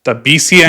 The BC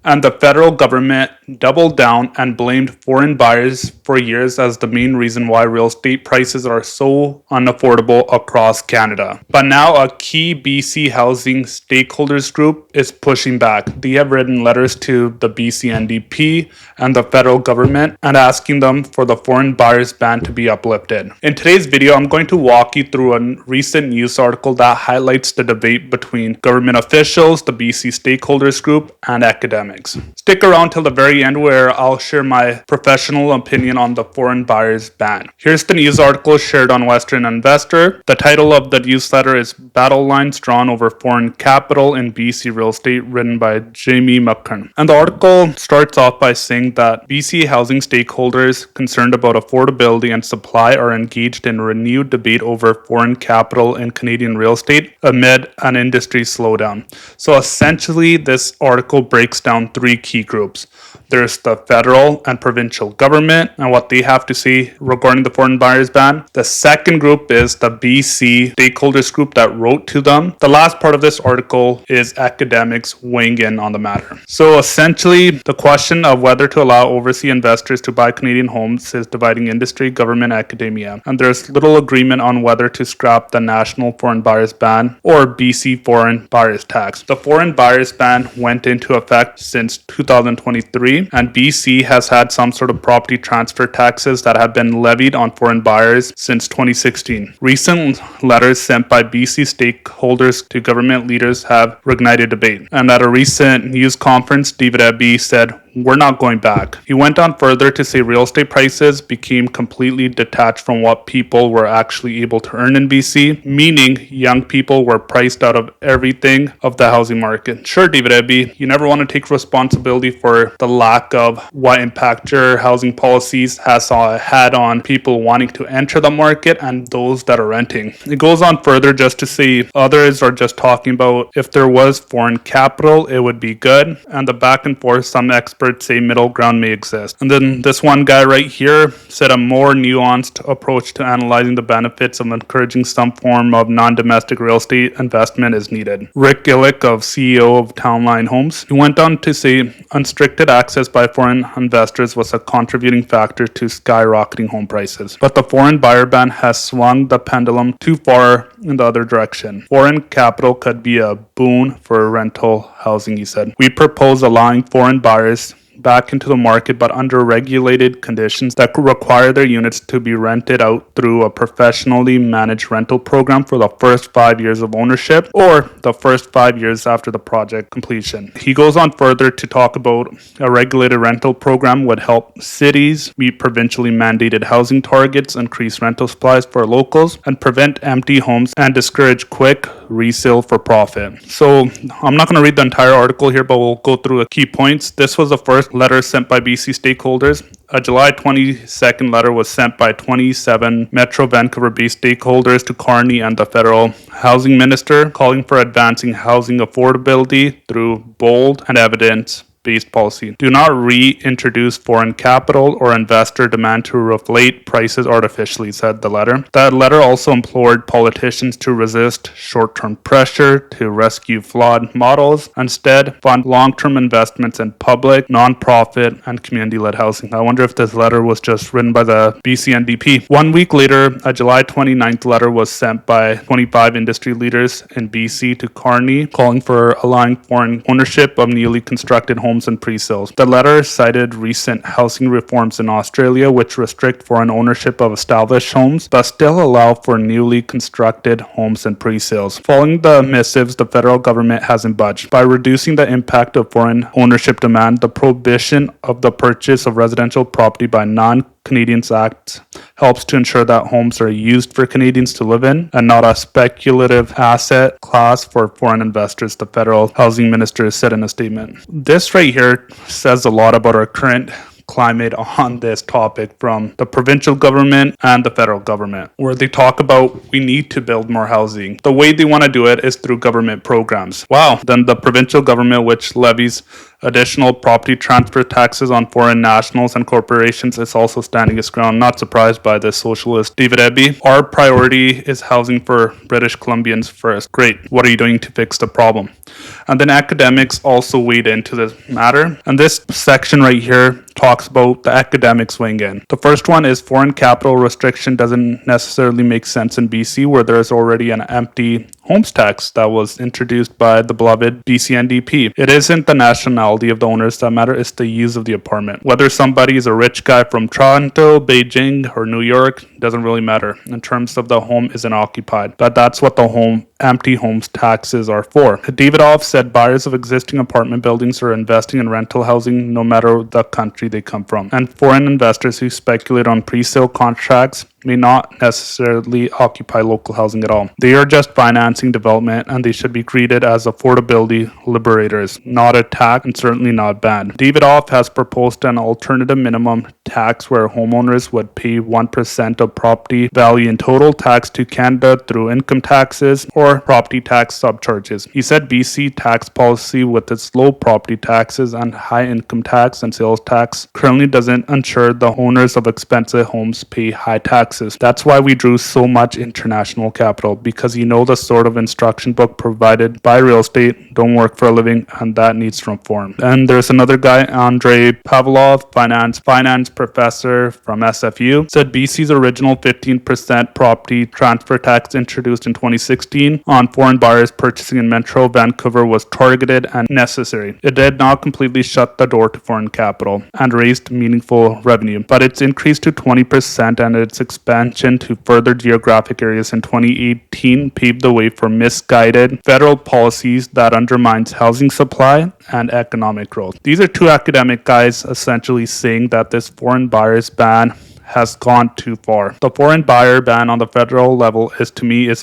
and the federal government doubled down and blamed foreign buyers for years as the main reason why real estate prices are so unaffordable across Canada. But now a key BC housing stakeholders group is pushing back. They have written letters to the BC and the federal government and asking them for the foreign buyers ban to be uplifted. In today's video, I'm going to walk you through a recent news article that highlights the debate between government officials, the BC stakeholders group, and academics. Stick around till the very end where I'll share my professional opinion on the foreign buyers ban. Here's the news article shared on Western Investor. The title of the newsletter is Battle Lines Drawn Over Foreign Capital in BC Real Estate, written by Jamie McKern. And the article starts off by saying that BC housing stakeholders concerned about affordability and supply are engaged in renewed debate over foreign capital in Canadian real estate amid an industry slowdown. So essentially, this article breaks down three key groups. There's the federal and provincial government and what they have to say regarding the foreign buyers ban. The second group is the BC stakeholders group that wrote to them. The last part of this article is academics weighing in on the matter. So essentially, the question of whether to allow overseas investors to buy Canadian homes is dividing industry, government, academia. And there's little agreement on whether to scrap the national foreign buyers ban or BC foreign buyers tax. The foreign buyers ban went into effect since 2023. And BC has had some sort of property transfer taxes that have been levied on foreign buyers since 2016. Recent letters sent by BC stakeholders to government leaders have reignited debate. And at a recent news conference, Vybe said, "We're not going back." He went on further to say real estate prices became completely detached from what people were actually able to earn in BC, meaning young people were priced out of everything of the housing market. Sure, Vybe, you never want to take responsibility for the lack of what impact your housing policies has had on people wanting to enter the market and those that are renting. It goes on further just to say others are just talking about if there was foreign capital, it would be good. And the back and forth, some experts say middle ground may exist. And then this one guy right here said a more nuanced approach to analyzing the benefits of encouraging some form of non-domestic real estate investment is needed. Rick Gillick, of CEO of Townline Homes, he went on to say unrestricted access by foreign investors was a contributing factor to skyrocketing home prices. But the foreign buyer ban has swung the pendulum too far in the other direction. Foreign capital could be a boon for rental housing, he said. We propose allowing foreign buyers back into the market, but under regulated conditions that could require their units to be rented out through a professionally managed rental program for the first 5 years of ownership or the first 5 years after the project completion. He goes on further to talk about a regulated rental program would help cities meet provincially mandated housing targets, increase rental supplies for locals, and prevent empty homes and discourage quick resale for profit. So I'm not going to read the entire article here, but we'll go through the key points. This was the first letter sent by BC stakeholders. A July 22nd letter was sent by 27 Metro Vancouver-based stakeholders to Carney and the federal housing minister, calling for advancing housing affordability through bold and evidence-based policy. Do not reintroduce foreign capital or investor demand to reflate prices artificially, said the letter. That letter also implored politicians to resist short-term pressure to rescue flawed models, instead fund long-term investments in public, non-profit, and community-led housing. I wonder if this letter was just written by the BC. 1 week later, a July 29th letter was sent by 25 industry leaders in BC to Carney, calling for allowing foreign ownership of newly constructed homes and pre-sales. The letter cited recent housing reforms in Australia, which restrict foreign ownership of established homes, but still allow for newly constructed homes and pre-sales. Following the missives, the federal government hasn't budged. By reducing the impact of foreign ownership demand, the prohibition of the purchase of residential property by non-Canadians Act helps to ensure that homes are used for Canadians to live in and not a speculative asset class for foreign investors, the federal housing minister said in a statement. This right here says a lot about our current climate on this topic from the provincial government and the federal government, where they talk about we need to build more housing. The way they want to do it is through government programs. Wow. Then the provincial government, which levies additional property transfer taxes on foreign nationals and corporations, is also standing its ground. Not surprised by this socialist FVREB. Our priority is housing for British Columbians first. Great. What are you doing to fix the problem? And then academics also weighed into this matter. And this section right here talks about the academics weighing in. The first one is foreign capital restriction doesn't necessarily make sense in BC, where there's already an empty homes tax that was introduced by the beloved BC NDP. It isn't the nationality of the owners that matter, it's the use of the apartment. Whether somebody is a rich guy from Toronto, Beijing, or New York, doesn't really matter in terms of the home isn't occupied. But that's what the empty homes taxes are for. Davidoff said buyers of existing apartment buildings are investing in rental housing no matter the country they come from. And foreign investors who speculate on pre-sale contracts may not necessarily occupy local housing at all. They are just financing development, and they should be treated as affordability liberators, not a tax and certainly not banned. Davidoff has proposed an alternative minimum tax where homeowners would pay 1% of property value in total tax to Canada through income taxes or property tax subcharges. He said BC tax policy with its low property taxes and high income tax and sales tax currently doesn't ensure the owners of expensive homes pay high taxes. That's why we drew so much international capital, because the sort of instruction book provided by real estate don't work for a living, and that needs reform. And there's another guy, Andrei Pavlov, finance professor from SFU, said BC's original 15% property transfer tax introduced in 2016 on foreign buyers purchasing in Metro Vancouver was targeted and necessary. It did not completely shut the door to foreign capital and raised meaningful revenue, but it's increased to 20%, and its expansion to further geographic areas in 2018 paved the way for misguided federal policies that undermines housing supply and economic growth. These are two academic guys essentially saying that this foreign buyers ban has gone too far. The foreign buyer ban on the federal level is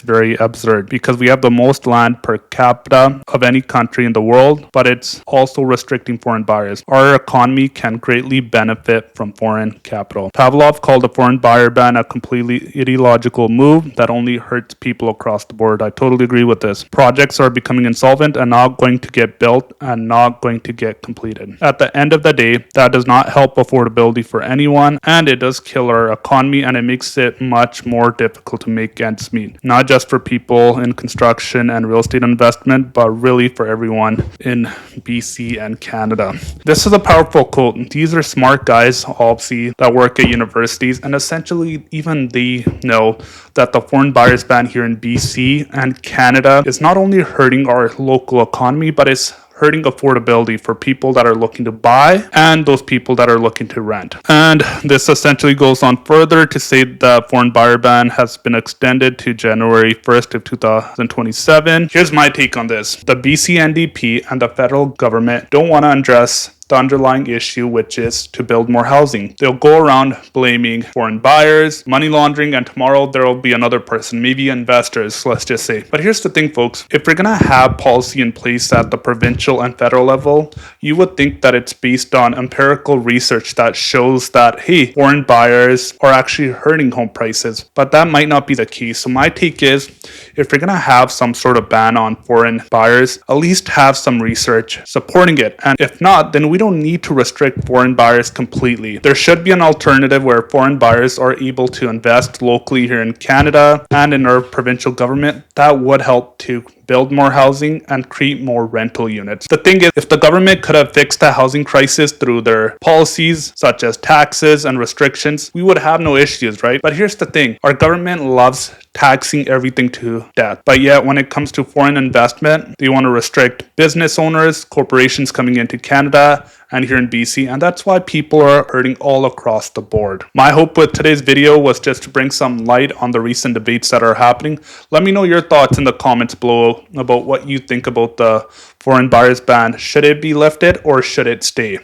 very absurd, because we have the most land per capita of any country in the world, but it's also restricting foreign buyers. Our economy can greatly benefit from foreign capital. Pavlov called the foreign buyer ban a completely ideological move that only hurts people across the board. I totally agree with this. Projects are becoming insolvent and not going to get built and not going to get completed. At the end of the day, that does not help affordability for anyone, and it does kill our economy, and it makes it much more difficult to make ends meet, not just for people in construction and real estate investment, but really for everyone in BC and Canada. This is a powerful quote. These are smart guys, obviously, that work at universities, and essentially even they know that the foreign buyers ban here in BC and Canada is not only hurting our local economy, but it's hurting affordability for people that are looking to buy and those people that are looking to rent. And this essentially goes on further to say the foreign buyer ban has been extended to January 1st of 2027. Here's my take on this. The BC NDP and the federal government don't want to address the underlying issue, which is to build more housing. They'll go around blaming foreign buyers, money laundering, and tomorrow there will be another person, maybe investors, let's just say. But here's the thing, folks. If we're going to have policy in place at the provincial and federal level, you would think that it's based on empirical research that shows that, hey, foreign buyers are actually hurting home prices. But that might not be the case. So my take is, if we're going to have some sort of ban on foreign buyers, at least have some research supporting it. And if not, then we don't need to restrict foreign buyers completely. There should be an alternative where foreign buyers are able to invest locally here in Canada and in our provincial government. That would help to build more housing and create more rental units. The thing is, if the government could have fixed the housing crisis through their policies, such as taxes and restrictions, we would have no issues, right? But here's the thing. Our government loves taxing everything to death. But yet, when it comes to foreign investment, they want to restrict business owners, corporations coming into Canada, and here in BC, and that's why people are hurting all across the board. My hope with today's video was just to bring some light on the recent debates that are happening. Let me know your thoughts in the comments below about what you think about the foreign buyers ban. Should it be lifted or should it stay?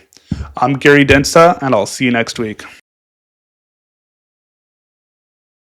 I'm Gary Dhindsa, and I'll see you next week.